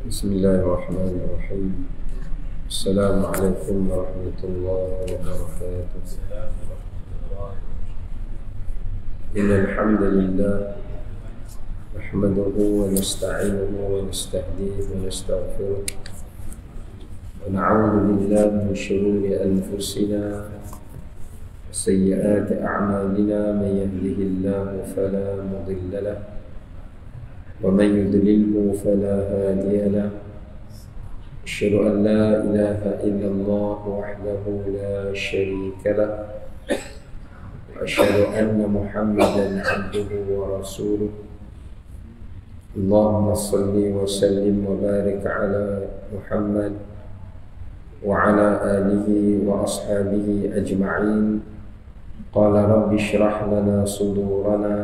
Bismillahirrahmanirrahim. Assalamualaikum warahmatullahi wabarakatuh. Innal hamdalillah nahmaduhu wa nasta'inuhu wa nastahdihi wa nastaghfiruh wa na'udzu billahi min shururi anfusina wa sayyiati a'malina man yahdihillahu fala mudilla lahu ومن يضلله فلا هادي له أشهد أن لا إله إلا الله وحده لا شريك له وأشهد أن محمدا عبده ورسوله اللهم صل وسلم وبارك على محمد وعلى آله وأصحابه أجمعين قال رب اشرح لنا صدورنا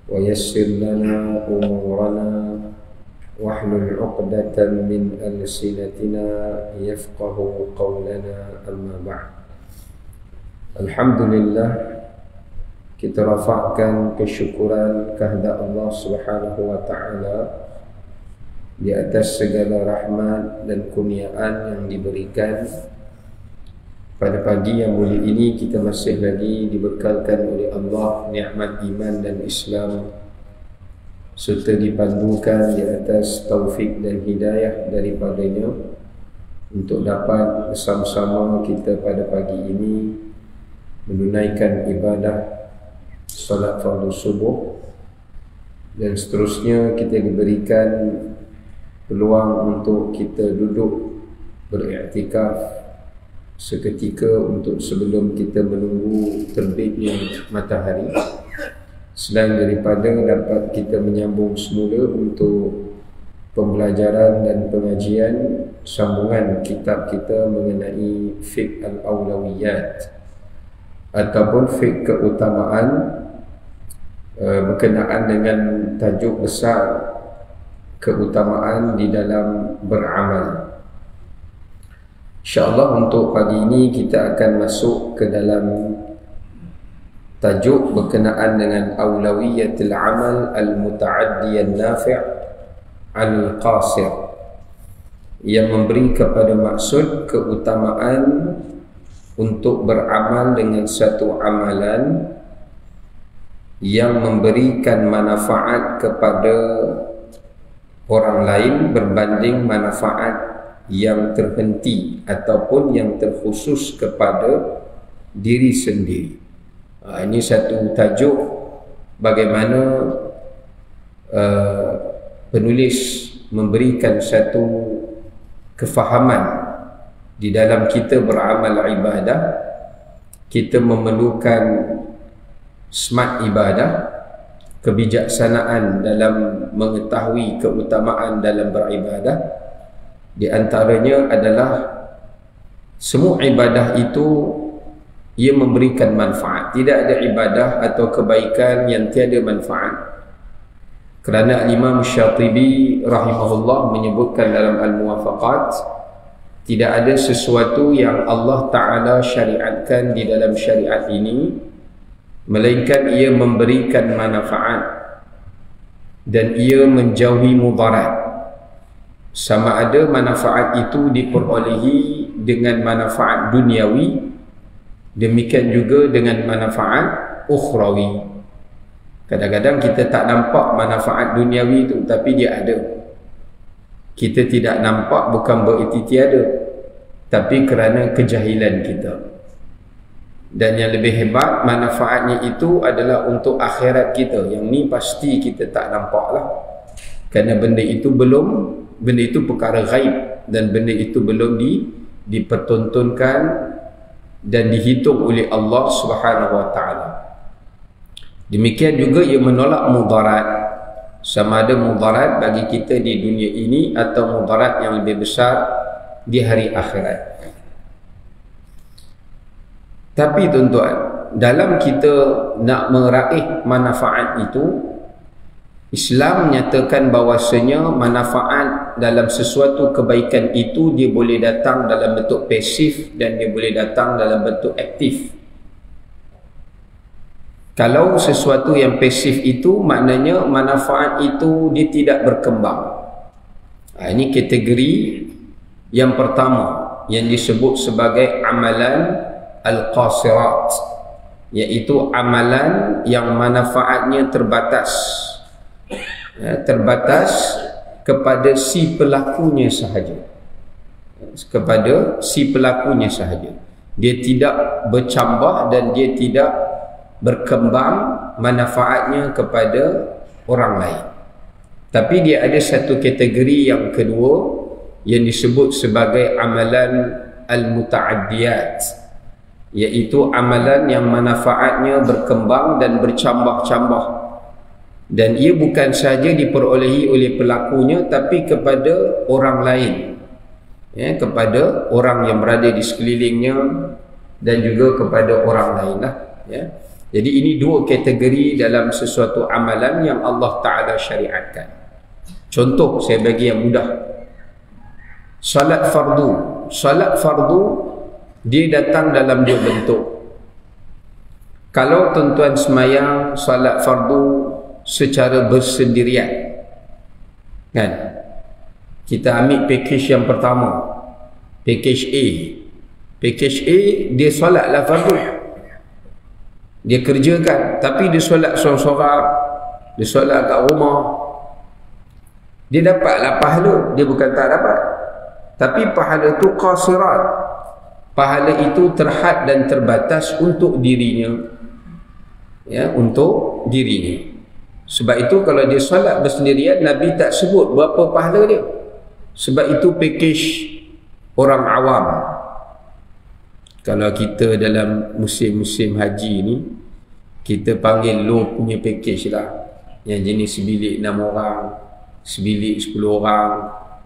ويسر لنا أمورنا واحلل عقدة من ألسنتنا يفقه قولنا أما بعد. Alhamdulillah, kita rafa'kan kesyukuran kepada Allah Subhanahu wa taala di atas segala rahmat dan kurniaan yang diberikan. Pada pagi yang mulia ini kita masih lagi dibekalkan oleh Allah nikmat iman dan Islam serta dipandukan di atas taufik dan hidayah daripadanya untuk dapat bersama-sama kita pada pagi ini menunaikan ibadah salat fardu subuh, dan seterusnya kita diberikan peluang untuk kita duduk beriktikaf seketika untuk sebelum kita menunggu terbitnya matahari, selain daripada dapat kita menyambung semula untuk pembelajaran dan pengajian sambungan kitab kita mengenai fiqh al-awlawiyat ataupun fiqh keutamaan berkenaan dengan tajuk besar keutamaan di dalam beramal. InsyaAllah untuk pagi ini kita akan masuk ke dalam tajuk berkenaan dengan awlawiyatul amal al-muta'addiyan nafi' al-qasir, yang memberi kepada maksud keutamaan untuk beramal dengan satu amalan yang memberikan manfaat kepada orang lain berbanding manfaat yang terhenti ataupun yang terkhusus kepada diri sendiri. Ini satu tajuk bagaimana penulis memberikan satu kefahaman di dalam kita beramal ibadah. Kita memerlukan smart ibadah, kebijaksanaan dalam mengetahui keutamaan dalam beribadah. Di antaranya adalah semua ibadah itu ia memberikan manfaat. Tidak ada ibadah atau kebaikan yang tiada manfaat. Kerana Imam Syatibi rahimahullah menyebutkan dalam Al-Muwafaqat, tidak ada sesuatu yang Allah Ta'ala syariatkan di dalam syariat ini melainkan ia memberikan manfaat dan ia menjauhi mudarat. Sama ada manfaat itu diperolehi dengan manfaat duniawi, demikian juga dengan manfaat ukhrawi. Kadang-kadang kita tak nampak manfaat duniawi itu, tapi dia ada. Kita tidak nampak bukan bererti tiada, tapi kerana kejahilan kita. Dan yang lebih hebat, manfaatnya itu adalah untuk akhirat kita. Yang ni pasti kita tak nampak lah, kerana benda itu perkara ghaib, dan benda itu belum dipertontonkan dan dihitung oleh Allah Subhanahu wa taala. Demikian juga ia menolak mudarat, sama ada mudarat bagi kita di dunia ini atau mudarat yang lebih besar di hari akhirat. Tapi tuan-tuan, dalam kita nak meraih manfaat itu, Islam menyatakan bahawasanya manfaat dalam sesuatu kebaikan itu dia boleh datang dalam bentuk pasif dan dia boleh datang dalam bentuk aktif. Kalau sesuatu yang pasif itu maknanya manfaat itu dia tidak berkembang. Ini kategori yang pertama yang disebut sebagai amalan al-qasirat, iaitu amalan yang manfaatnya terbatas, terbatas kepada si pelakunya sahaja, kepada si pelakunya sahaja. Dia tidak bercambah dan dia tidak berkembang manfaatnya kepada orang lain. Tapi dia ada satu kategori yang kedua yang disebut sebagai amalan al-muta'addiyat, iaitu amalan yang manfaatnya berkembang dan bercambah-cambah, dan ia bukan sahaja diperolehi oleh pelakunya tapi kepada orang lain, kepada orang yang berada di sekelilingnya dan juga kepada orang lain lah, Jadi ini dua kategori dalam sesuatu amalan yang Allah Ta'ala syariatkan. Contoh saya bagi yang mudah. Salat fardu. Salat fardu dia datang dalam dua bentuk. Kalau tuan-tuan semayang salat fardu secara bersendirian, kan, kita ambil package yang pertama, package A. Package A dia salatlah fardu, dia kerjakan, tapi dia solat sorang-sorang, dia solat kat rumah, dia dapatlah pahala, dia bukan tak dapat. Tapi pahala itu qasirat, pahala itu terhad dan terbatas untuk dirinya, untuk dirinya. Sebab itu kalau dia solat bersendirian, Nabi tak sebut berapa pahala dia, sebab itu package orang awam. Kalau kita dalam musim-musim haji ni, kita panggil low punya package lah, yang jenis sebilik 6 orang, sebilik 10 orang,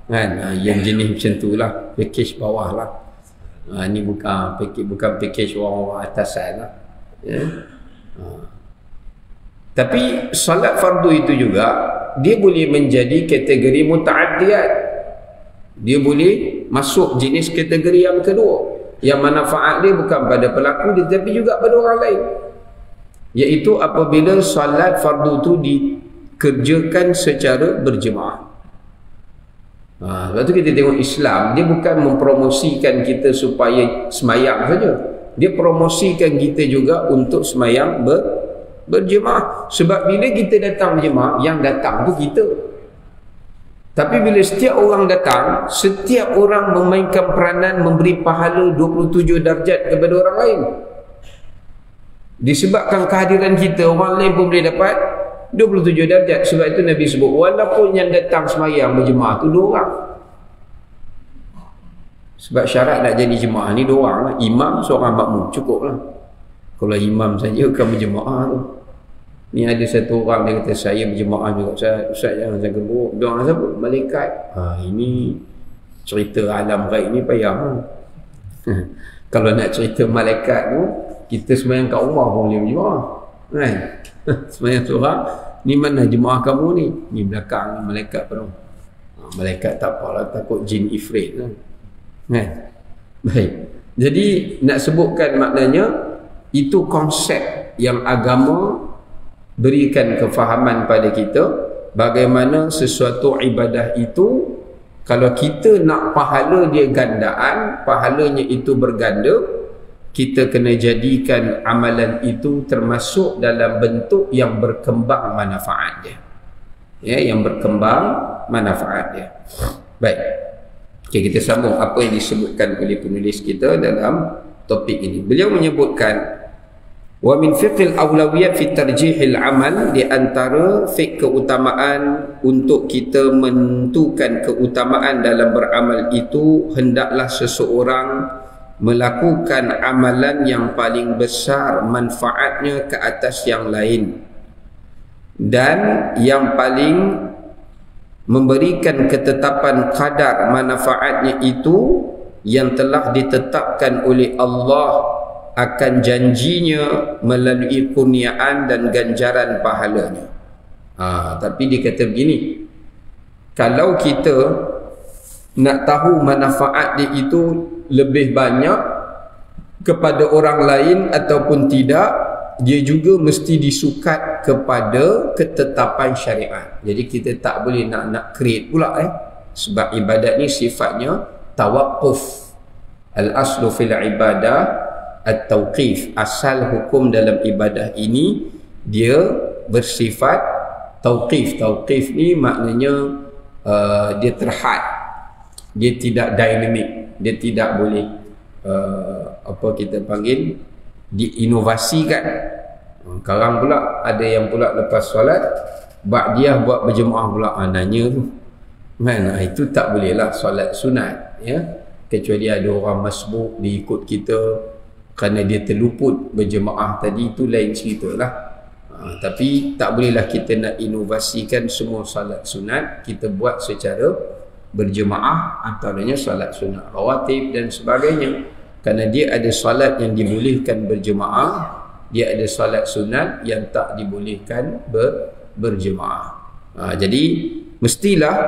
kan, yang jenis macam tu lah, package bawah lah. Ni bukan package orang-orang atasan lah, Tapi salat fardu itu juga dia boleh menjadi kategori muta'addiyat, dia boleh masuk jenis kategori yang kedua, yang manfaat dia bukan pada pelaku dia tapi juga pada orang lain, iaitu apabila salat fardu itu dikerjakan secara berjemaah. Sebab tu kita tengok Islam, dia bukan mempromosikan kita supaya semayang saja, dia promosikan kita juga untuk semayang berjemaah. Sebab bila kita datang berjemaah, yang datang tu kita. Tapi bila setiap orang datang, setiap orang memainkan peranan memberi pahala 27 darjat kepada orang lain. Disebabkan kehadiran kita, orang lain pun boleh dapat 27 darjat. Sebab itu Nabi sebut, walaupun yang datang semayang berjemaah tu 2 orang. Sebab syarat nak jadi jemaah ni 2 orang lah. Imam, seorang makmum, cukup lah. Kalau imam saja kan berjemaah tu. Ni ada satu orang dia kata, saya berjemaah juga. Ustaz jangan jaga buruk. Dia orang siapa? Malaikat. Ini cerita alam gaib ni payah. Kalau nak cerita malaikat tu, kita semayang kat rumah pun boleh berjemaah, kan? Semayang seorang, ni mana jemaah kamu ni? Ni belakang ni malaikat penuh. Malaikat tak apalah, takut jin ifrit kan? Baik. Jadi nak sebutkan maknanya, itu konsep yang agama berikan kefahaman pada kita, bagaimana sesuatu ibadah itu kalau kita nak pahala dia gandaan, pahalanya itu berganda, kita kena jadikan amalan itu termasuk dalam bentuk yang berkembang manfaat dia, yang berkembang manfaat dia. Baik, kita sambung apa yang disebutkan oleh penulis kita dalam topik ini. Beliau menyebutkan, wa min fiqhil awlawiyat fi tarjihil amal, di antara fiqh keutamaan untuk kita menentukan keutamaan dalam beramal itu, hendaklah seseorang melakukan amalan yang paling besar manfaatnya ke atas yang lain, dan yang paling memberikan ketetapan kadar manfaatnya itu yang telah ditetapkan oleh Allah akan janjinya melalui kurniaan dan ganjaran pahalanya. Tapi dia kata begini, kalau kita nak tahu manfaat dia itu lebih banyak kepada orang lain ataupun tidak, dia juga mesti disukat kepada ketetapan syariat. Jadi kita tak boleh nak create pula Sebab ibadat ni sifatnya tawaqquf. Al-aslu fil ibadah at-tauqif. Asal hukum dalam ibadah ini dia bersifat tauqif. Tauqif ni maknanya dia terhad, dia tidak dinamik, dia tidak boleh apa kita panggil diinovasikan. Sekarang pula ada yang pula lepas solat ba'diyah buat berjemaah pula, nanya tu kan, itu tak boleh lah solat sunat ya, kecuali ada orang masbuk diikut kita kerana dia terluput berjemaah tadi, itu lain cerita lah. Tapi tak bolehlah kita nak inovasikan semua solat sunat, kita buat secara berjemaah, antaranya solat sunat rawatib dan sebagainya. Kerana dia ada solat yang dibolehkan berjemaah, dia ada solat sunat yang tak dibolehkan berjemaah. Jadi mestilah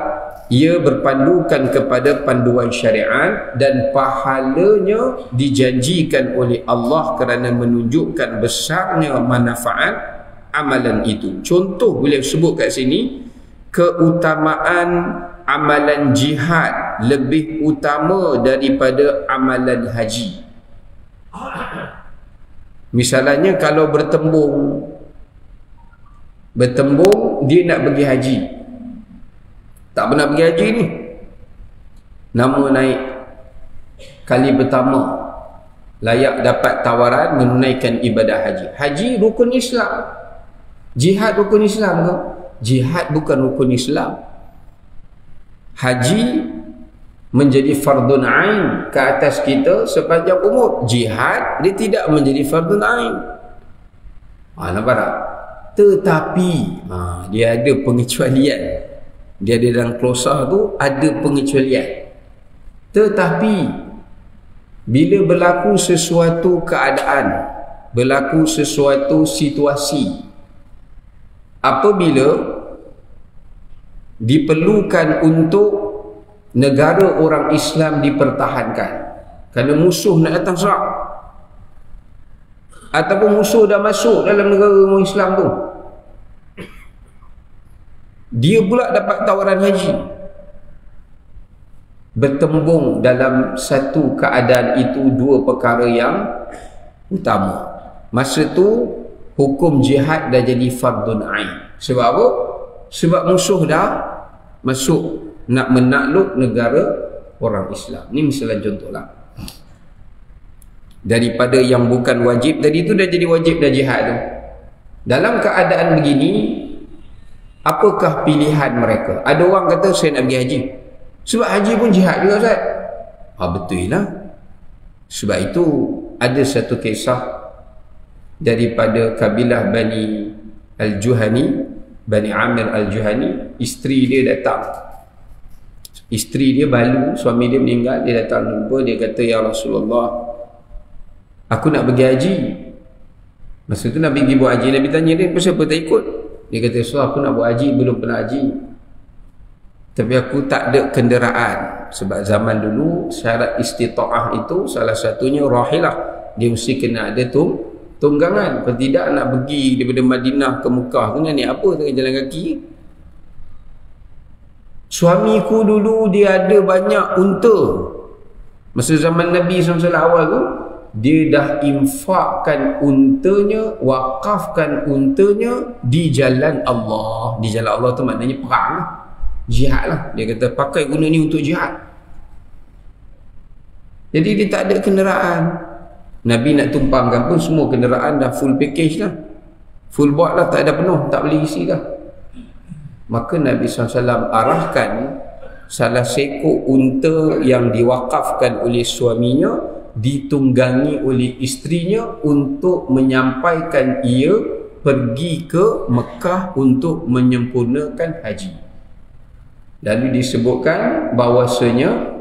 ia berpandukan kepada panduan syariat dan pahalanya dijanjikan oleh Allah kerana menunjukkan besarnya manfaat amalan itu. Contoh boleh sebut kat sini, keutamaan amalan jihad lebih utama daripada amalan haji. Misalnya kalau bertembung dia nak pergi haji, tak pernah pergi haji ni, nama naik kali pertama, layak dapat tawaran menunaikan ibadah haji. Haji rukun Islam, jihad rukun Islam ke? Jihad bukan rukun Islam. Haji menjadi fardun ain ke atas kita sepanjang umur. Jihad dia tidak menjadi fardun ain. Nampak tak? Tetapi dia ada pengecualian. Dia ada dalam klausa tu ada pengecualian. Tetapi bila berlaku sesuatu keadaan, berlaku sesuatu situasi, apabila diperlukan untuk negara orang Islam dipertahankan kerana musuh nak datang serang, ataupun musuh dah masuk dalam negara orang Islam tu, dia pula dapat tawaran haji, bertembung dalam satu keadaan itu dua perkara yang utama. Masa tu hukum jihad dah jadi fardun ain. Sebab apa? Sebab musuh dah masuk nak menakluk negara orang Islam. Ni misalnya contohlah. Daripada yang bukan wajib tadi tu dah jadi wajib dah jihad tu. Dalam keadaan begini, apakah pilihan mereka? Ada orang kata saya nak pergi haji. Sebab haji pun jihad juga, Ustaz. Betul lah. Sebab itu ada satu kisah daripada kabilah Bani Al-Juhani, Bani Amir Al-Juhani. Isteri dia datang, isteri dia balu, suami dia meninggal. Dia datang jumpa, dia kata, ya Rasulullah, aku nak pergi haji. Masa tu Nabi pergi buat haji, Nabi tanya dia, kenapa tak ikut? Dia kata, Rasulullah, aku nak buat haji, belum pernah haji, tapi aku tak ada kenderaan. Sebab zaman dulu syarat istita'ah itu salah satunya rahilah, dia mesti kena ada tunggangan. Kalau tidak nak pergi daripada Madinah ke Mekah tu ni apa, tengah jalan kaki. Suamiku dulu dia ada banyak unta. Masa zaman Nabi SAW awal tu, dia dah infakkan untanya, wakafkan untanya di jalan Allah. Di jalan Allah tu maknanya perang lah, jihad lah. Dia kata pakai guna ni untuk jihad. Jadi dia tak ada kenderaan. Nabi nak tumpangkan pun semua kenderaan dah full package lah, full board lah, tak ada penuh, tak boleh isi dah. Maka Nabi SAW arahkan salah seekor unta yang diwakafkan oleh suaminya, ditunggangi oleh isterinya untuk menyampaikan ia pergi ke Mekah untuk menyempurnakan haji. Lalu disebutkan bahawasanya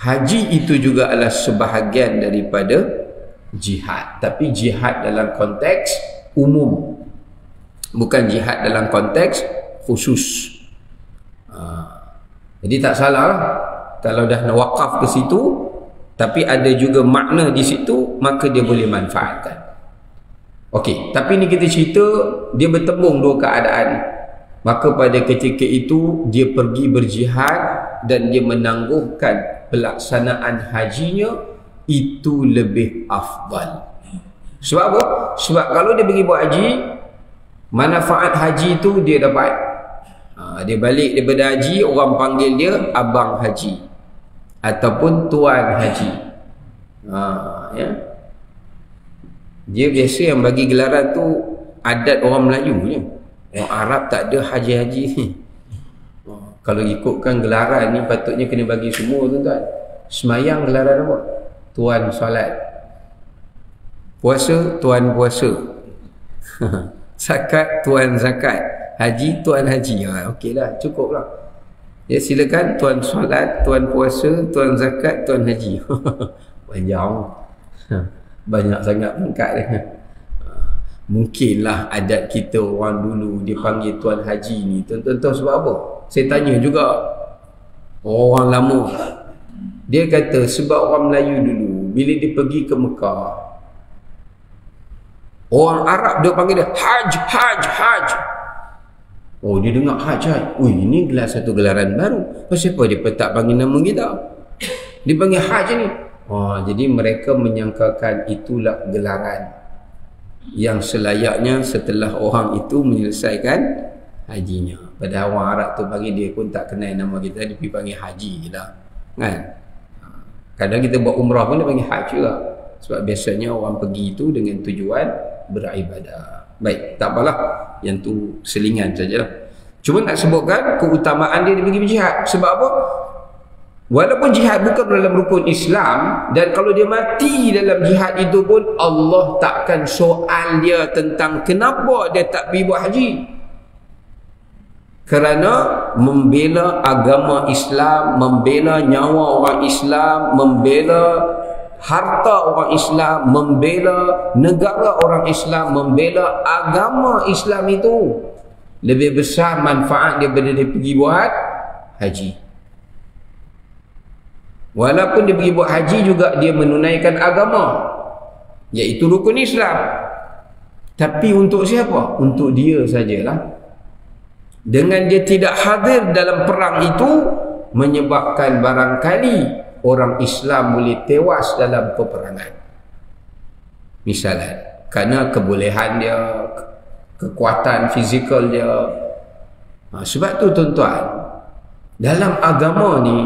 haji itu juga adalah sebahagian daripada jihad, tapi jihad dalam konteks umum, bukan jihad dalam konteks khusus. Jadi tak salah lah kalau dah nak wakaf ke situ, tapi ada juga makna di situ, maka dia boleh manfaatkan. Okey, tapi ni kita cerita dia bertembung dua keadaan. maka pada ketika itu dia pergi berjihad dan dia menangguhkan pelaksanaan hajinya, itu lebih afdal. Sebab apa? Sebab kalau dia pergi buat haji, manfaat haji itu dia dapat. Dia balik daripada haji, orang panggil dia abang haji ataupun tuan haji. Ya. Dia biasa yang bagi gelaran tu adat orang Melayu je. Orang Arab tak ada haji-haji ni. Kalau ikutkan gelaran ni patutnya kena bagi semua, tuan-tuan. Semayang gelaran apa? Tuan solat. Puasa, tuan puasa. Zakat, tuan zakat. Haji, tuan haji. Okeylah, cukup lah. Ya, silakan tuan solat, tuan puasa, tuan zakat, tuan haji. Panjang. Banyak sangat pangkat dia. Mungkinlah adat kita orang dulu dia panggil tuan haji ni. Tuan-tuan tahu sebab apa? Saya tanya juga orang lama. Dia kata sebab orang Melayu dulu bila dia pergi ke Mekah, orang Arab dia panggil dia haj, haj, haj. Oh, dia dengar haj, haj. Ui, ini satu gelaran baru. Pasal apa dia tak panggil nama kita? Dia panggil haj ni. Jadi mereka menyangkakan itulah gelaran yang selayaknya setelah orang itu menyelesaikan hajinya. Padahal orang Arab tu panggil dia pun tak kenal nama kita, dia pergi panggil haji je lah. Kan? Kadang kita buat umrah pun dia panggil haji juga. Sebab biasanya orang pergi itu dengan tujuan beribadah. Baik, tak apalah. Yang tu selingan sajalah. Cuma nak sebutkan keutamaan dia pergi berjihad. Sebab apa? Walaupun jihad bukan dalam rukun Islam, dan kalau dia mati dalam jihad itu pun Allah takkan soal dia tentang kenapa dia tak pergi buat haji. Kerana membela agama Islam, membela nyawa orang Islam, membela harta orang Islam, membela negara orang Islam, membela agama Islam itu lebih besar manfaat daripada dia pergi buat haji. Walaupun dia pergi buat haji juga dia menunaikan agama, iaitu rukun Islam. Tapi untuk siapa? Untuk dia sajalah. Dengan dia tidak hadir dalam perang itu, menyebabkan barangkali orang Islam boleh tewas dalam peperangan. Misalnya, kerana kebolehan dia, kekuatan fizikal dia. Sebab tu tuan-tuan, dalam agama ni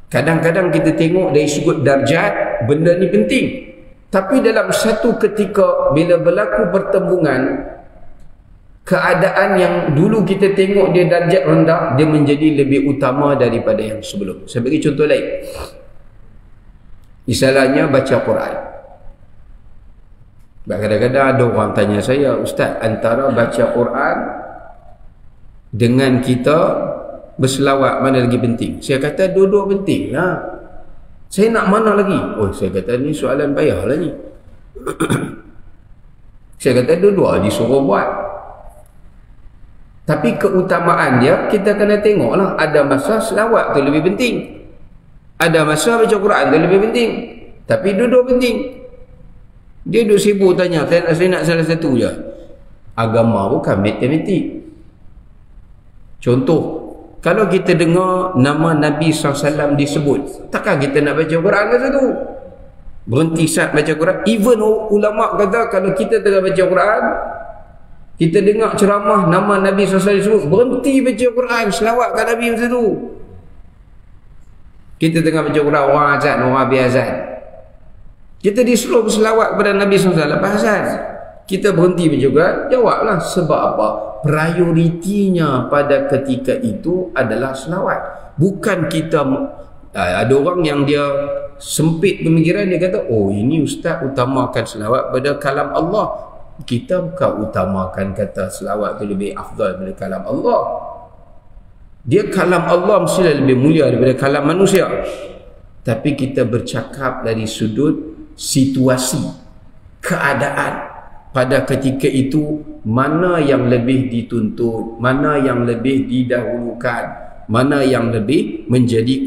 kadang-kadang kita tengok dari sudut darjat benda ni penting, tapi dalam satu ketika bila berlaku pertembungan, keadaan yang dulu kita tengok dia darjat rendah, dia menjadi lebih utama daripada yang sebelum. Saya bagi contoh lain. Misalnya baca Quran. Kadang-kadang ada orang tanya saya, Ustaz, antara baca Quran dengan kita berselawat mana lagi penting? Saya kata dua-dua penting lah. Saya nak mana lagi? Oh, saya kata ni soalan payah lah ni. Saya kata dua-dua disuruh buat. Tapi keutamaan dia kita kena tengok lah. Ada masa selawat tu lebih penting, ada masa baca Quran tu lebih penting. Tapi dua-dua penting. Dia duduk sibuk tanya, saya nak salah satu je. Agama bukan matematik. Contoh, kalau kita dengar nama Nabi SAW disebut, takkan kita nak baca Quran ke satu? Berhenti saat baca Quran. Even ulama kata kalau kita tengah baca Quran, kita dengar ceramah nama Nabi SAW disebut, berhenti baca Quran, selawat kat Nabi masa tu. Kita tengah baca Quran, orang azan, orang habis azan, kita disuruh berselawat kepada Nabi SAW lepas azan. Kita berhenti baca Quran, jawablah. Sebab apa? Prioritinya pada ketika itu adalah selawat. Bukan kita ada orang yang dia sempit pemikiran, dia kata, oh ini ustaz utamakan selawat pada kalam Allah. Kita bukan utamakan kata selawat itu lebih afdal daripada kalam Allah. Dia kalam Allah mesti lebih mulia daripada kalam manusia. Tapi kita bercakap dari sudut situasi, keadaan pada ketika itu, mana yang lebih dituntut, mana yang lebih didahulukan, mana yang lebih menjadi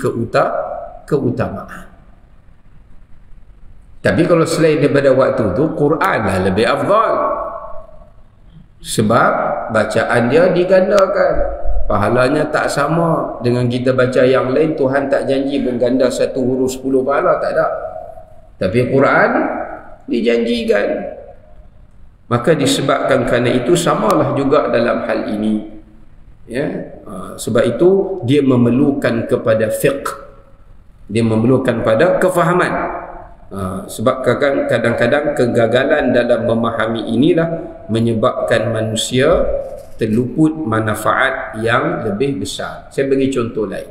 keutamaan. Tapi kalau selain daripada waktu itu, Quran lah lebih afdal. Sebab bacaan dia digandakan, pahalanya tak sama dengan kita baca yang lain. Tuhan tak janji mengganda satu huruf 10 pahala, tak ada. Tapi Quran dijanjikan. Maka disebabkan kerana itu, samalah juga dalam hal ini, ya. Sebab itu dia memerlukan kepada fiqh, dia memerlukan pada kefahaman. Sebab kadang-kadang kegagalan dalam memahami inilah menyebabkan manusia terluput manfaat yang lebih besar. Saya bagi contoh lain.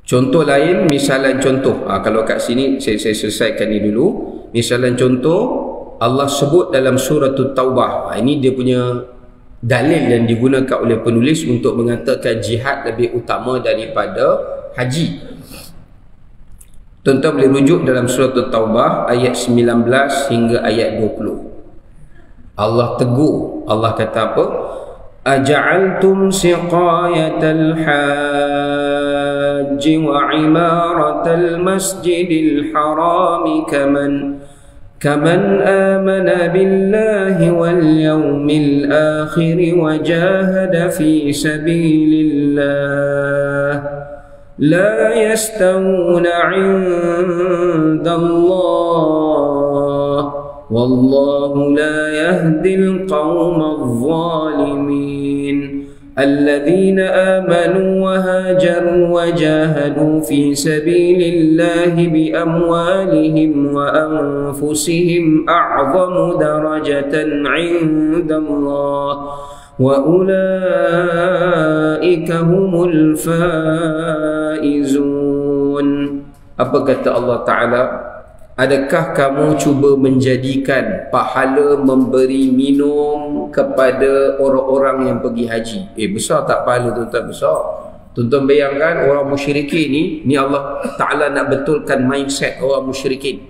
Contoh lain, misalan contoh. Kalau kat sini saya selesaikan ni dulu. Misalan contoh, Allah sebut dalam surah Taubah. Ini dia punya dalil yang digunakan oleh penulis untuk mengatakan jihad lebih utama daripada haji. Tuan-tuan boleh rujuk dalam surah Taubah ayat 19 hingga ayat 20. Allah tegur. Allah kata apa? Aja'altum siqayatal hajj wa imaratal masjidil harami kaman amana billahi wal yawmil akhir wa jahada fi sabilillah لا يستوون عند الله والله لا يهدي القوم الظالمين الذين آمنوا وهاجروا وجاهدوا في سبيل الله بأموالهم وأنفسهم أعظم درجة عند الله وَأُولَئِكَ هُمُ الْفَائِزُونَ. Apa kata Allah Ta'ala? Adakah kamu cuba menjadikan pahala memberi minum kepada orang-orang yang pergi haji? Besar tak pahala tuan-tuan? Besar. Tuan-tuan bayangkan orang musyrikin ni Allah Ta'ala nak betulkan mindset orang musyrikin.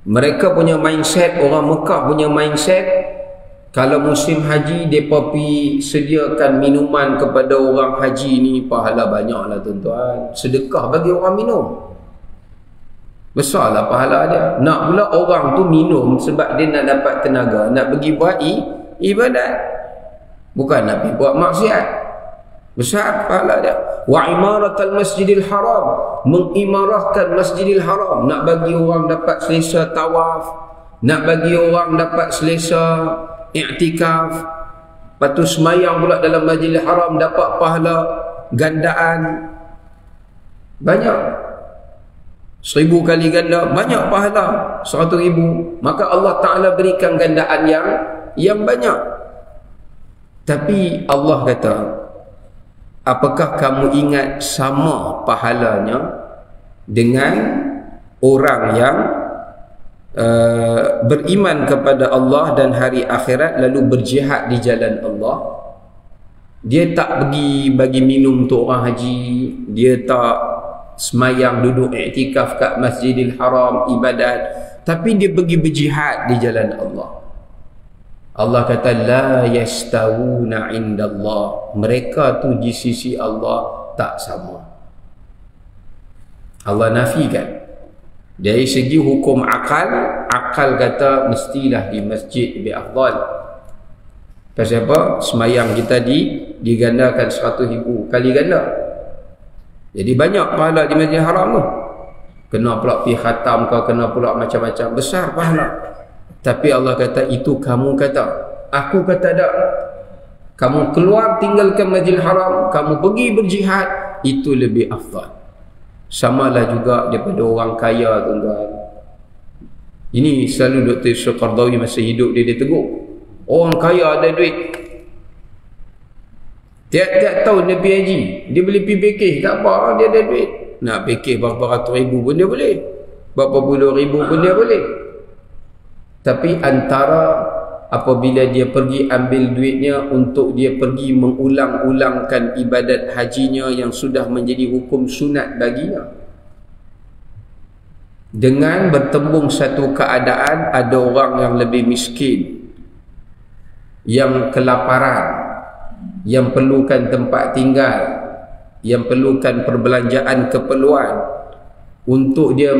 Mereka punya mindset, orang Mekah punya mindset, kalau musim haji, mereka pergi sediakan minuman kepada orang haji ni, pahala banyak lah tuan-tuan. Sedekah bagi orang minum, besarlah pahala dia. Nak pula orang tu minum sebab dia nak dapat tenaga, nak pergi buat ibadat, bukan nak pergi buat maksiat. Besar pahala dia. Wa imaratal masjidil haram, mengimarahkan masjidil haram, nak bagi orang dapat selesa tawaf, nak bagi orang dapat selesa i'tikaf. Lepas tu semayang pula dalam Masjidil Haram, dapat pahala gandaan banyak, 1000 kali ganda, banyak pahala 100,000. Maka Allah Ta'ala berikan gandaan yang banyak. Tapi Allah kata, apakah kamu ingat sama pahalanya dengan orang yang beriman kepada Allah dan hari akhirat lalu berjihad di jalan Allah? Dia tak pergi bagi minum untuk orang haji, dia tak semayang duduk iktikaf kat Masjidil Haram ibadat, tapi dia pergi berjihad di jalan Allah. Allah kata la yastawuna indallah, mereka tu di sisi Allah tak sama. Allah nafikan. Dari segi hukum akal, akal kata mestilah di masjid lebih afdal. Pasal apa? Semayang kita digandakan 100,000 kali ganda. Jadi banyak pahala di Masjidil Haram tu. Kena pula pergi khatam ke, kena pula macam-macam, besar pahala. Tapi Allah kata, itu kamu kata, aku kata tak. Kamu keluar tinggalkan Masjidil Haram, kamu pergi berjihad, itu lebih afdal. Samalah juga daripada orang kaya tuan-tuan. Ini selalu Dr. Yusuf Qardawi masa hidup dia tegur. Orang kaya ada duit, tiap-tiap tahun dia pergi haji, dia boleh pergi pekeh, tak apa, dia ada duit. Nak pekeh berapa ratus ribu pun dia boleh, berapa puluh ribu pun dia boleh. Tapi antara apabila dia pergi ambil duitnya untuk dia pergi mengulang-ulangkan ibadat hajinya yang sudah menjadi hukum sunat baginya, dengan bertembung satu keadaan ada orang yang lebih miskin, yang kelaparan, yang perlukan tempat tinggal, yang perlukan perbelanjaan keperluan, untuk dia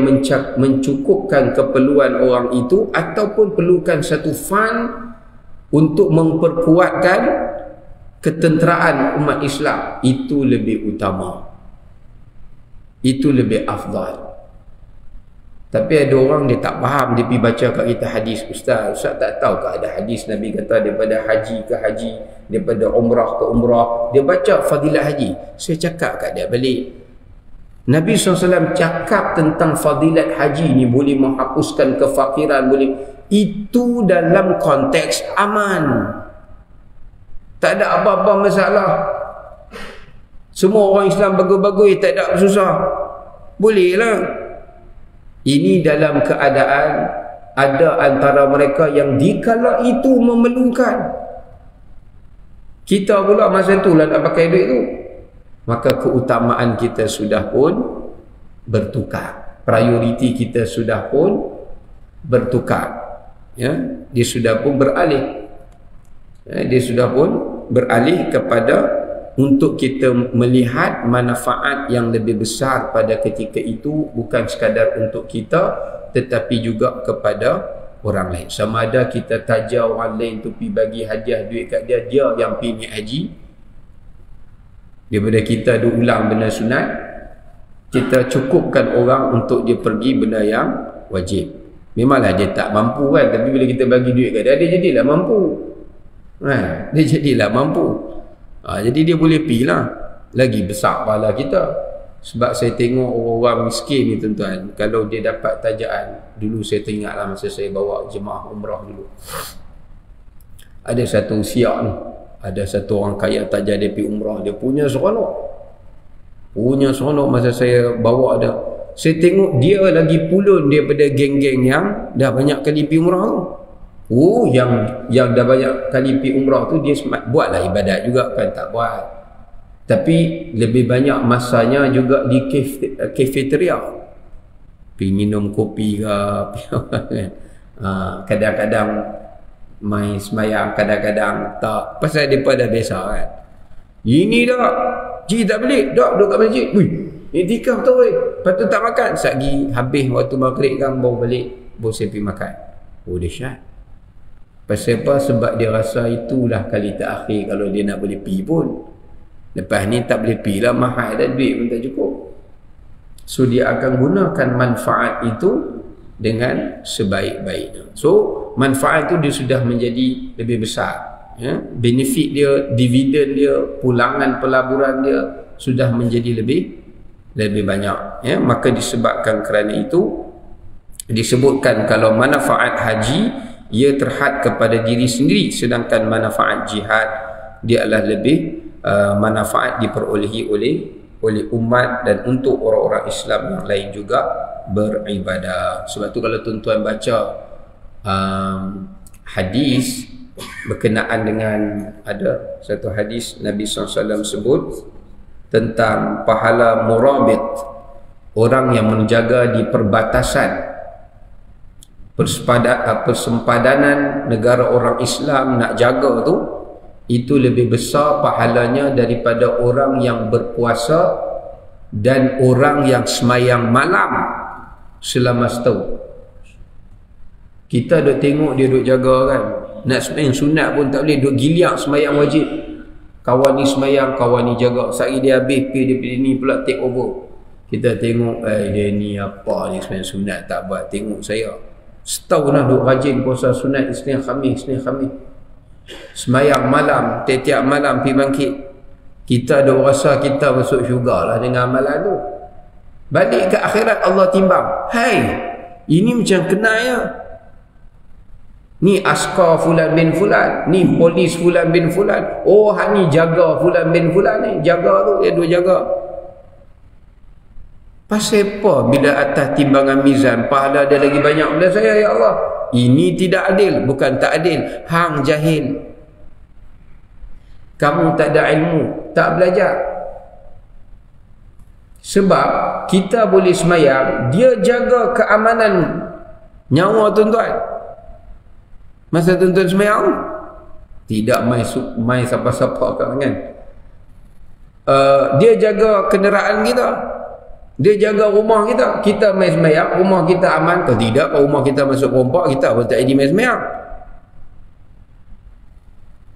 mencukupkan keperluan orang itu, ataupun perlukan satu fund untuk memperkuatkan ketenteraan umat Islam, itu lebih utama, itu lebih afdal. Tapi ada orang dia tak faham, dia pergi baca kat kita hadis. Ustaz tak tahu ke ada hadis Nabi kata daripada haji ke haji, daripada umrah ke umrah. Dia baca fadilat haji. Saya cakap kat dia balik, Nabi SAW cakap tentang fadilat haji ni boleh menghapuskan kefakiran, boleh. Itu dalam konteks aman, tak ada apa-apa masalah. Semua orang Islam bagus-bagus, tak ada susah, boleh lah. Ini dalam keadaan ada antara mereka yang dikala itu memerlukan. Kita pula masa tu lah nak pakai duit tu, maka keutamaan kita sudah pun bertukar, prioriti kita sudah pun bertukar, ya, dia sudah pun beralih, ya, dia sudah pun beralih kepada untuk kita melihat manfaat yang lebih besar pada ketika itu, bukan sekadar untuk kita tetapi juga kepada orang lain. Sama ada kita taja orang lain tu pergi bagi hadiah duit kat dia, dia yang pergi naik haji, daripada kita ada ulang benda sunat, kita cukupkan orang untuk dia pergi benda yang wajib. Memanglah dia tak mampu kan, tapi bila kita bagi duit kat dia, dia jadilah mampu, dia jadilah mampu. Jadi dia boleh pergi lah, lagi besar pahala kita. Sebab saya tengok orang-orang miskin ni tuan-tuan, kalau dia dapat tajaan, dulu saya teringat lah masa saya bawa jemaah umrah dulu, ada satu siak ni, ada satu orang kaya taja dia pergi umrah, dia punya seronok masa saya bawa dia. Saya tengok dia lagi pulun daripada geng-geng yang dah banyak kali pergi umrah tu. Yang dah banyak kali pergi umrah tu, dia buatlah ibadat juga kan, tak buat, tapi lebih banyak masanya juga di cafeteria, pergi minum kopi ke, kadang-kadang main semayang, kadang-kadang tak, pasal mereka dah biasa kan. Ini dah Ji tak balik, dah duduk kat masjid, iktikaf tu lepas tu tak makan, sagi habis waktu maghrib kan, baru balik, baru saya pergi makan. Dahsyat. Pasal apa? Sebab dia rasa itulah kali terakhir kalau dia nak boleh pergi pun. Lepas ni tak boleh pergi lah, mahal dah, duit pun tak cukup. So dia akan gunakan manfaat itu dengan sebaik-baiknya. So manfaat itu dia sudah menjadi lebih besar, ya? Benefit dia, dividen dia, pulangan pelaburan dia sudah menjadi lebih banyak, ya? Maka disebabkan kerana itu disebutkan kalau manfaat haji ia terhad kepada diri sendiri, sedangkan manfaat jihad dia adalah lebih manfaat diperolehi oleh umat dan untuk orang-orang Islam yang lain juga beribadah. Sebab tu kalau tuan-tuan baca hadis berkenaan dengan, ada satu hadis Nabi SAW sebut tentang pahala murabit, orang yang menjaga di perbatasan persempadanan negara orang Islam nak jaga tu, itu lebih besar pahalanya daripada orang yang berpuasa dan orang yang semayang malam selama setahun. Kita duk tengok dia duk jaga kan, nak semayang sunat pun tak boleh, duk giliak semayang wajib. Kawan ni semayang, kawan ni jaga, sehari dia habis pergi dia ni pula take over. Kita tengok dia ni apa ni semayang sunat tak buat, tengok saya setahun dah duk rajin puasa sunat Isnin Khamis, semayang malam, tiap-tiap malam pergi bangkit. Kita dah rasa kita masuk syurga lah dengan amalan tu. Balik ke akhirat Allah timbang, hai, ini macam kena ya, ni askar fulan bin fulan, ni polis fulan bin fulan, ni jaga fulan bin fulan ni, jaga tu, dia dua jaga. Pasal apa bila atas timbangan mizan pahala dia lagi banyak daripada saya, ya Allah? Ini tidak adil. Bukan tak adil, hang jahil, kamu tak ada ilmu, tak belajar. Sebab kita boleh semayang, dia jaga keamanan nyawa tuan-tuan. Masa tuan-tuan semayang tidak main siapa-siapa kan, dia jaga kenderaan kita. Dia jaga rumah kita. Kita main semayang, rumah kita aman. Kalau tidak, kalau rumah kita masuk rompak, kita pun tak jadi main semayang.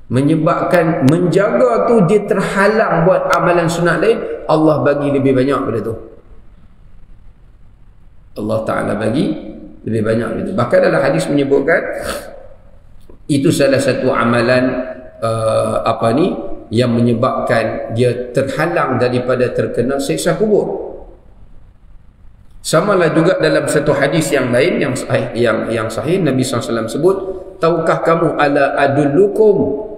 Menyebabkan menjaga tu dia terhalang buat amalan sunat lain, Allah bagi lebih banyak pada tu. Allah Ta'ala bagi lebih banyak pada tu. Bahkan dalam hadis menyebutkan itu salah satu amalan yang menyebabkan dia terhalang daripada terkena siksa kubur. Samalah juga dalam satu hadis yang lain yang sahih, Nabi SAW sebut, tahukah kamu ala adullukum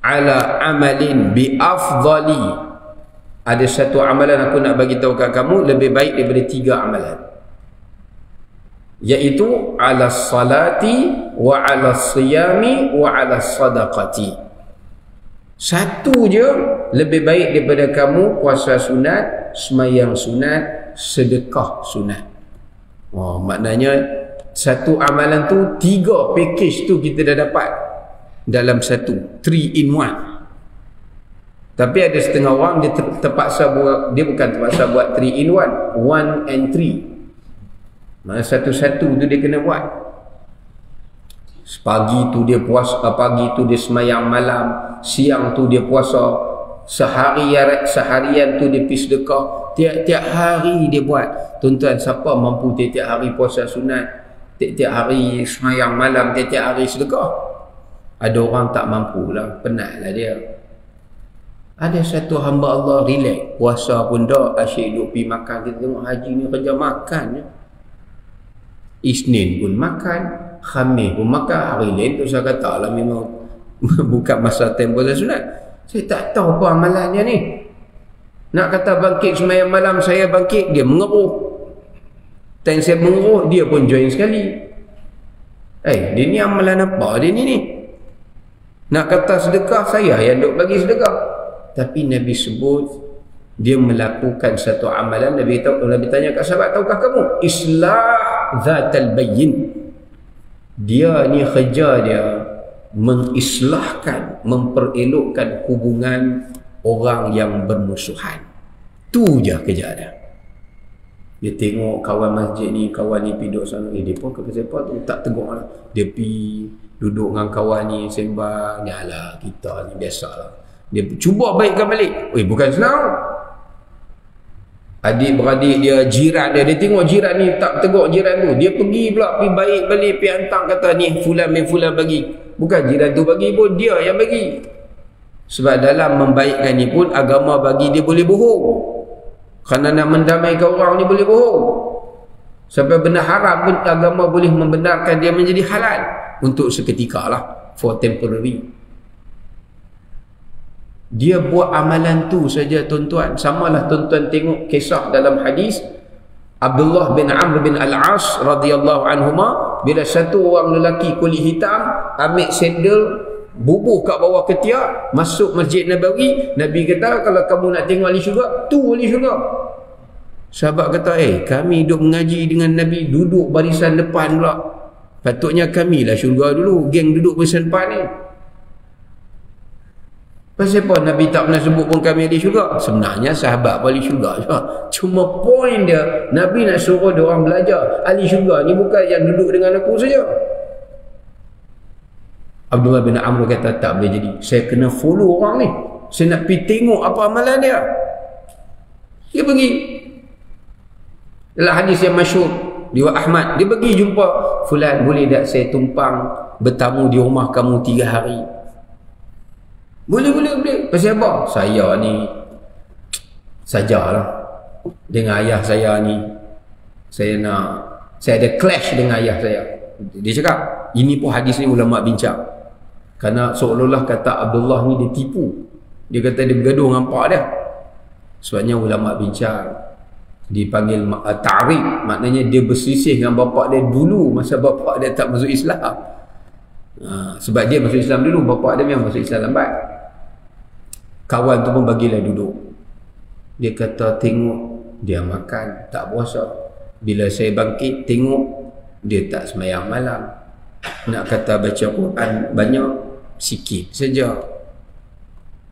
ala amalin bi afdali, ada satu amalan aku nak bagi tahu kat kamu lebih baik daripada 3 amalan, iaitu ala salati wa ala siyami wa ala sadaqati. Satu je lebih baik daripada kamu puasa sunat, semayang sunat, sedekah sunat. Maknanya satu amalan tu 3 package tu kita dah dapat dalam satu, 3 in 1. Tapi ada setengah orang dia terpaksa buat, dia bukan terpaksa buat 3 in 1, 1 and 3. Maksudnya satu-satu tu dia kena buat. Pagi tu dia puasa, pagi tu dia semayang malam, siang tu dia puasa, seharian tu dia pergi sedekah, tiap-tiap hari dia buat. Tuan-tuan, siapa mampu tiap-tiap hari puasa sunat, tiap-tiap hari semayang malam, tiap-tiap hari sedekah? Ada orang tak mampu lah, penatlah dia. Ada satu hamba Allah relax, puasa pun dah, asyik duk pergi makan. Kita tengok haji ni kerja makan je. Isnin pun makan, Khamis pun makan, hari lain tu saya kata lah memang bukan masa tempoh sunat. Saya tak tahu apa amalan dia ni. Nak kata bangkit semayang malam, saya bangkit, dia mengeruh. Time saya mengeruh, dia pun join sekali. Dia ni amalan apa dia ni? Nak kata sedekah, saya yang duk bagi sedekah. Tapi Nabi sebut dia melakukan satu amalan. Nabi tanya kat sahabat, tahukah kamu islah zatal bayyin? Dia ni kerja dia mengislahkan, memperelokkan hubungan orang yang bermusuhan. Tu je kerja dia. Dia tengok kawan masjid ni, kawan ni pergi duduk sana, dia pun siapa tu tak tegur lah. Dia pergi duduk dengan kawan ni sembang, ni alah kita ni biasalah. Dia cuba baikkan balik. Bukan senang. Adik-beradik dia, jiran dia tengok jiran ni tak tegur jiran tu, dia pergi pula, pergi baik balik, pergi hantar, kata ni fulan bin fulan bagi. Bukan jiran tu bagi pun, dia yang bagi. Sebab dalam membaikkan ni pun agama bagi dia boleh bohong. Kerana nak mendamaikan orang ni boleh bohong. Sampai benda haram pun agama boleh membenarkan dia menjadi halal untuk seketika lah, for temporary. Dia buat amalan tu saja, tuan-tuan. Samalah tuan-tuan tengok kisah dalam hadis Abdullah bin Amr bin Al-As radhiyallahu anhuma, bila satu orang lelaki kulit hitam ambil sandal, bubuh kat bawah ketiak, masuk Masjid Nabawi. Nabi kata, kalau kamu nak tengok ahli syurga, tu ahli syurga. Sahabat kata, kami duduk mengaji dengan Nabi, duduk barisan depan pula. Patutnya kamilah syurga dulu, geng duduk barisan depan ni. Pasal apa Nabi tak pernah sebut pun kami ahli syurga? Sebenarnya sahabat ahli syurga je. Cuma poin dia, Nabi nak suruh dia orang belajar. Ahli syurga ni bukan yang duduk dengan aku saja. Abdullah bin Amr kata, tak boleh jadi. Saya kena follow orang ni. Saya nak pergi tengok apa amalan dia. Dia pergi. Dalam hadis yang masyhur riwayat Ahmad, dia pergi jumpa fulan, boleh tak saya tumpang bertamu di rumah kamu 3 hari? Boleh. Pasal apa? Saya ni sajalah dengan ayah saya ni. Saya ada clash dengan ayah saya. Dia cakap, ini pun hadis ni ulama bincang. Kerana seolah-olah kata Abdullah ni dia tipu. Dia kata dia bergaduh dengan pak dia. Sebabnya ulama bincang, dipanggil ta'rib, maknanya dia berselisih dengan bapak dia dulu masa bapak dia tak masuk Islam. Sebab dia masuk Islam dulu, bapak dia memang masuk Islam lambat. Kawan tu pun bagilah duduk. Dia kata, tengok dia makan tak puasa. Bila saya bangkit tengok dia tak semayang malam. Nak kata baca Quran banyak, sikit saja.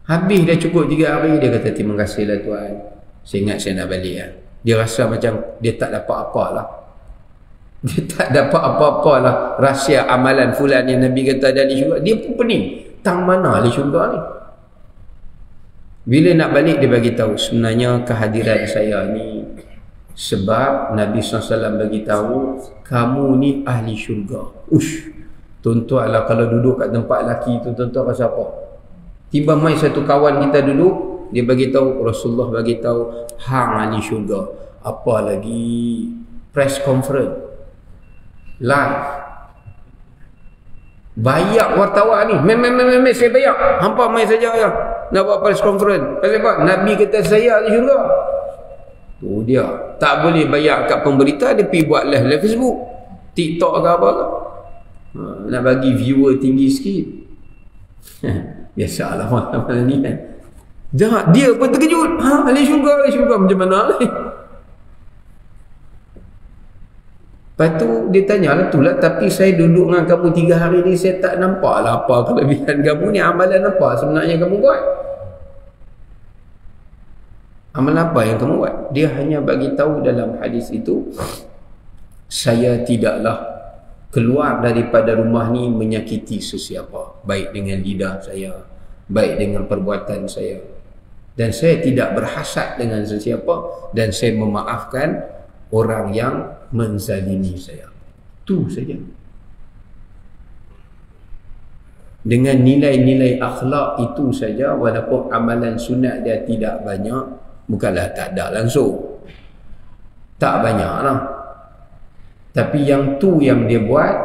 Habis dah cukup 3 hari, dia kata, terima kasihlah Tuhan, saya ingat saya nak balik lah. Dia rasa macam dia tak dapat apa lah. Dia tak dapat apa-apa lah rahsia amalan fulan yang Nabi kata ada ahli syurga. Dia pun pening, tang mana ahli syurga ni. Bila nak balik dia bagi tahu, sebenarnya kehadiran saya ni sebab Nabi SAW bagi tahu kamu ni ahli syurga. Tuan-tuan lah kalau duduk kat tempat lelaki tu, tuan-tuan rasa apa? Tiba mai satu kawan kita duduk, dia bagi tahu, Rasulullah bagi tahu hang ahli syurga. Apa lagi press conference live, bayar wartawan ni, saya bayar, hampa mai saja ya nak buat press conference. Pasal apa? Nabi kata saya ahli syurga. Tu dia, tak boleh bayar kat pemberita, dia pergi buat live Facebook, TikTok ke apa ke, nak bagi viewer tinggi sikit. Biasalah malam ni kan. Jahat, dia pun terkejut. Ahli syurga macam mana ni? Lepas tu dia tanya lah, itulah, tapi saya duduk dengan kamu 3 hari ni, saya tak nampak lah apa kelebihan kamu ni. Amalan apa sebenarnya kamu buat? Amalan apa yang kamu buat? Dia hanya bagi tahu dalam hadis itu, saya tidaklah keluar daripada rumah ni menyakiti sesiapa, baik dengan lidah saya, baik dengan perbuatan saya, dan saya tidak berhasad dengan sesiapa, dan saya memaafkan orang yang menzalimi saya. Itu saja. Dengan nilai-nilai akhlak itu saja, walaupun amalan sunat dia tidak banyak, bukanlah tak ada langsung, tak banyak lah, tapi yang tu yang dia buat,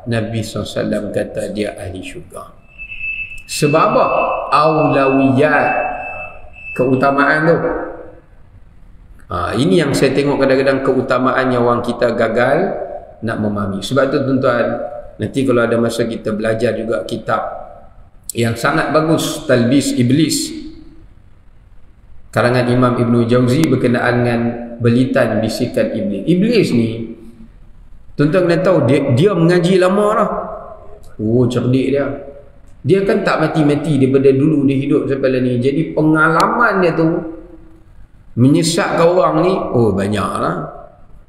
Nabi SAW kata dia ahli syurga. Sebab apa? Aulawiyat, keutamaan tu. Ini yang saya tengok kadang-kadang keutamaan yang orang kita gagal nak memahami. Sebab tu tuan-tuan, nanti kalau ada masa kita belajar juga kitab yang sangat bagus, Talbis Iblis, karangan Imam Ibn Jauzi, berkenaan dengan belitan bisikan Iblis. Iblis ni tuan-tuan kena tahu, dia mengaji lama lah. Cerdik dia. Dia kan tak mati-mati daripada dulu dia hidup sampai lah ni. Jadi pengalaman dia tu menyesatkan orang ni, banyak lah.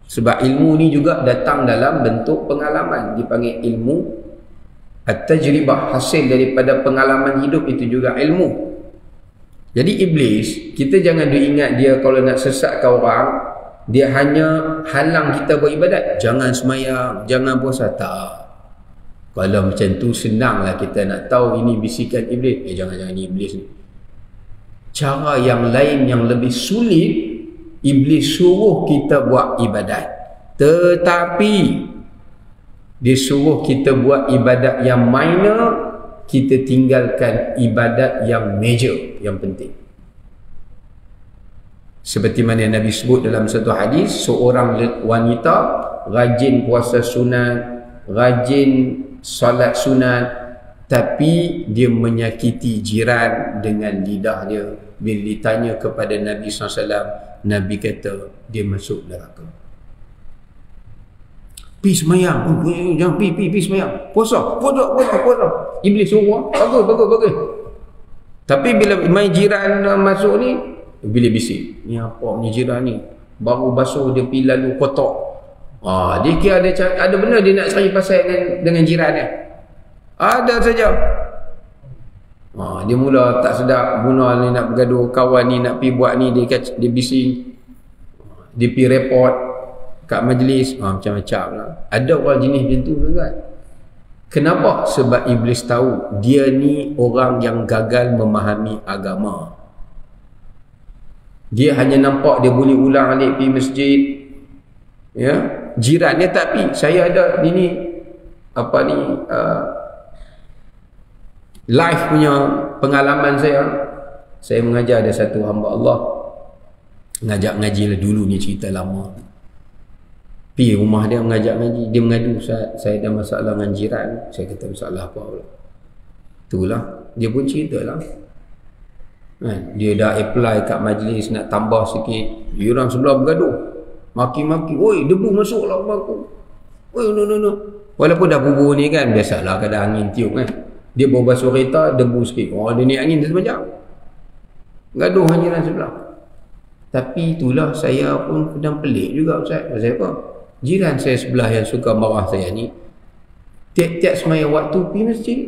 Sebab ilmu ni juga datang dalam bentuk pengalaman, dipanggil ilmu at-tajribah, hasil daripada pengalaman hidup, itu juga ilmu. Jadi iblis, kita jangan ingat dia kalau nak sesatkan orang, dia hanya halang kita beribadat. Jangan semayang, jangan puasa, tak. Kalau macam tu senanglah kita nak tahu ini bisikan iblis. Jangan-jangan ini iblis ni. Cara yang lain yang lebih sulit, iblis suruh kita buat ibadat, tetapi dia suruh kita buat ibadat yang minor, kita tinggalkan ibadat yang major, yang penting. Seperti mana Nabi sebut dalam satu hadis, seorang wanita rajin puasa sunat, rajin solat sunat, tapi dia menyakiti jiran dengan lidah dia. Bila ditanya kepada Nabi SAW, Nabi kata dia masuk neraka. Pergi semayang, jangan pergi semayang, puasa. Iblis suruh, bagus. Tapi bila main jiran masuk ni, bila bisik, ni apa ni jiran ni, baru basuh dia pergi lalu kotak. Dia kira ada benda dia nak cari pasal dengan jiran dia. Ada saja. Dia mula tak sedap, bunal ni nak bergaduh, kawan ni nak pergi buat ni, dia bising, dia pergi report kat majlis, macam-macam lah. Ada orang jenis macam tu kan. Kenapa? Sebab iblis tahu dia ni orang yang gagal memahami agama. Dia hanya nampak dia boleh ulang alik pergi masjid, ya, jiran dia tak pergi. Saya ada live punya pengalaman saya mengajar ada satu hamba Allah, ngajak ngaji lah dulu ni, cerita lama. Pergi rumah dia mengajak ngaji, dia mengadu, saya ada masalah dengan jiran. Saya kata masalah apa pula? Itulah, dia pun cerita lah. Dia dah apply kat majlis nak tambah sikit, dia orang sebelah bergaduh, maki-maki, oi debu masuk lah rumah aku, oi no. Walaupun dah bubuh ni kan, biasalah kadang angin tiup kan, dia bawa basuh kereta, debu sikit, dia naik angin semacam gaduh jiran sebelah. Tapi itulah saya pun kadang pelik juga Ustaz. Pasal apa? Jiran saya sebelah yang suka marah saya ni, tiap-tiap semaya waktu pergi masjid,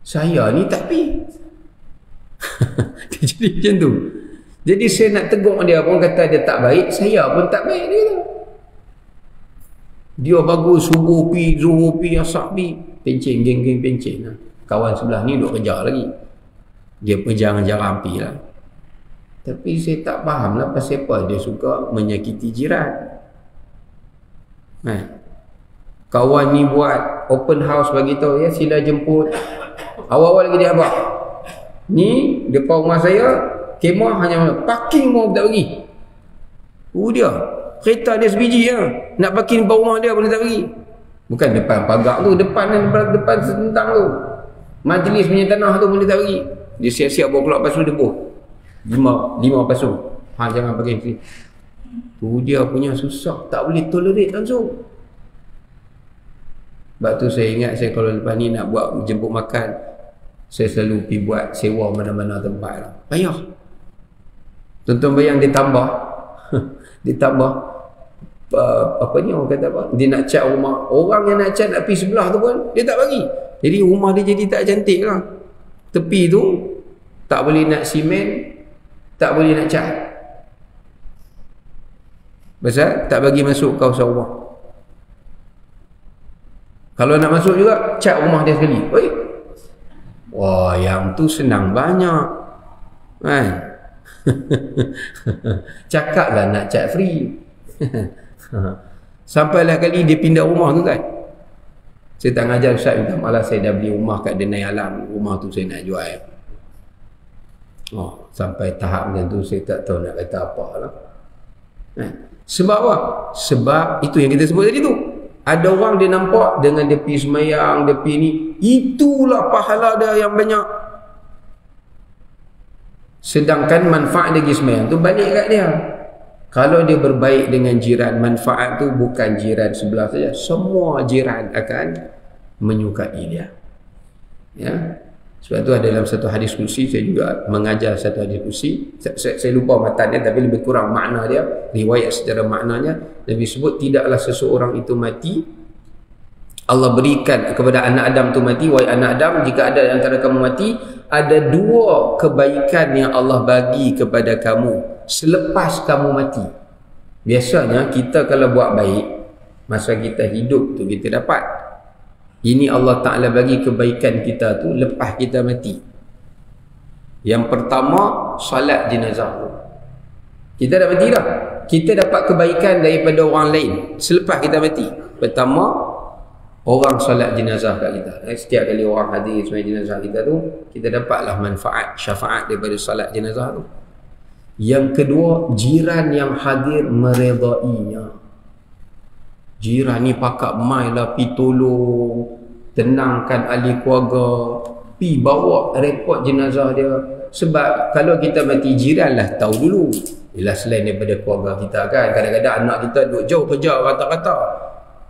saya ni tak pergi. Dia jadi macam tu. Jadi saya nak tegur dia pun kata dia tak baik, saya pun tak baik dia kata. Dia bagus subuh pergi, zuhur pergi, asar pergi, pencen, geng-geng pencen lah. Kawan sebelah ni duk kejar lagi, dia pun jarang-jarang pergi lah. Tapi saya tak faham lah pasal apa dia suka menyakiti jiran. Kawan ni buat open house bagi tahu ya, sila jemput. Awal-awal lagi dia apa? Ni depan rumah saya, kemah hanya parking pun tak bagi. Dia kereta dia sebiji ya, nak parking depan rumah dia pun tak bagi. Bukan depan pagar tu, depan sentang tu, majlis punya tanah tu pun dia tak bagi. Dia siap-siap bawa keluar pasu debuh, lima pasu. Jangan pakai sini. Tu dia punya susah, tak boleh tolerate langsung. Sebab tu saya ingat, saya kalau lepas ni nak buat jemput makan, saya selalu pergi buat sewa mana-mana tempat lah. Payah. Tuan-tuan bayang dia tambah dia tambah apa ni orang kata apa, dia nak cat rumah orang yang nak cat, nak pergi sebelah tu pun dia tak bagi. Jadi rumah dia jadi tak cantik lah. Tepi tu tak boleh nak simen, tak boleh nak cat. Pasal tak bagi masuk kawasan rumah. Kalau nak masuk juga, cat rumah dia sekali. Wah, yang tu senang banyak kan. Cakaplah nak cat free. Sampailah kali dia pindah rumah tu kan, saya tak ngajar Ustaz, minta malah saya dah beli rumah kat Denai Alam, rumah tu saya nak jual. Sampai tahap macam tu saya tak tahu nak kata apa lah. Sebab apa? Sebab itu yang kita sebut tadi tu. Ada orang dia nampak dengan dia pergi semayang, dia pergi ni, itulah pahala dia yang banyak. Sedangkan manfaat dia pergi semayang tu balik kat dia. Kalau dia berbaik dengan jiran, manfaat tu bukan jiran sebelah saja, semua jiran akan menyukai dia. Ya. Sebab tu ada dalam satu hadis kursi, saya juga mengajar satu hadis kursi, saya lupa matannya tapi lebih kurang makna dia, riwayat secara maknanya. Nabi sebut, tidaklah seseorang itu mati, Allah berikan kepada anak Adam tu mati, wahai anak Adam, jika ada antara kamu mati, ada dua kebaikan yang Allah bagi kepada kamu selepas kamu mati. Biasanya kita kalau buat baik masa kita hidup tu kita dapat. Ini Allah Ta'ala bagi kebaikan kita tu lepas kita mati. Yang pertama, salat jenazah. Kita dah mati dah, kita dapat kebaikan daripada orang lain selepas kita mati. Pertama, orang salat jenazah kat kita. Setiap kali orang hadir semua jenazah kita tu, kita dapatlah manfaat, syafaat daripada salat jenazah tu. Yang kedua, jiran yang hadir meredainya. Jiran ni pakak mai lah pi tolong, tenangkan ahli keluarga, pi bawa rekod jenazah dia. Sebab kalau kita mati, jiran lah tahu dulu. Ialah selain daripada keluarga kita kan, kadang-kadang anak kita duduk jauh kerja kata-kata.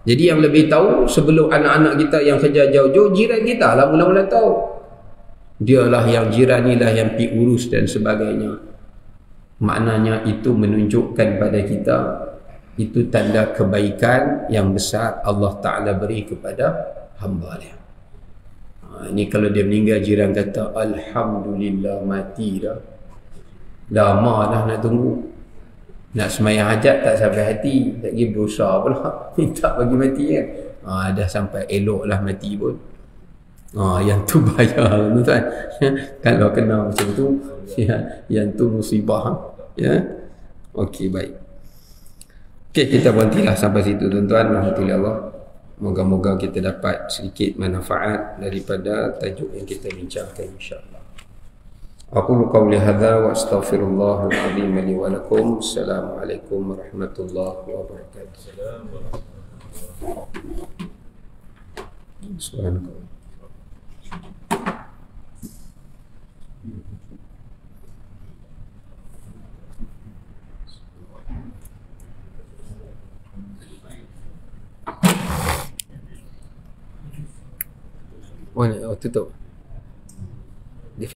Jadi yang lebih tahu sebelum anak-anak kita yang kerja jauh-jauh, jiran kita lah mula-mula tahu. Dialah yang jiran ni lah yang pi urus dan sebagainya. Maknanya itu menunjukkan pada kita, itu tanda kebaikan yang besar Allah Ta'ala beri kepada hamba dia. Ini kalau dia meninggal, jiran kata Alhamdulillah mati dah. Lama dah nak tunggu, nak semayang hajat tak sampai hati, tak pergi berdosa pula minta bagi mati kan. Dah sampai elok lah mati pun. Yang tu bayar tuan. Kalau kena macam tu, yang tu musibah. Ya. Okey, baik. Okey, kita berhentilah sampai situ tuan-tuan. Alhamdulillah. Moga-moga kita dapat sedikit manfaat daripada tajuk yang kita bincangkan insya-Allah. Aqulu qawli hadza wa astaghfirullahal azim li wa lakum. Assalamualaikum warahmatullahi wabarakatuh. Subhanallah. Oh, tutup.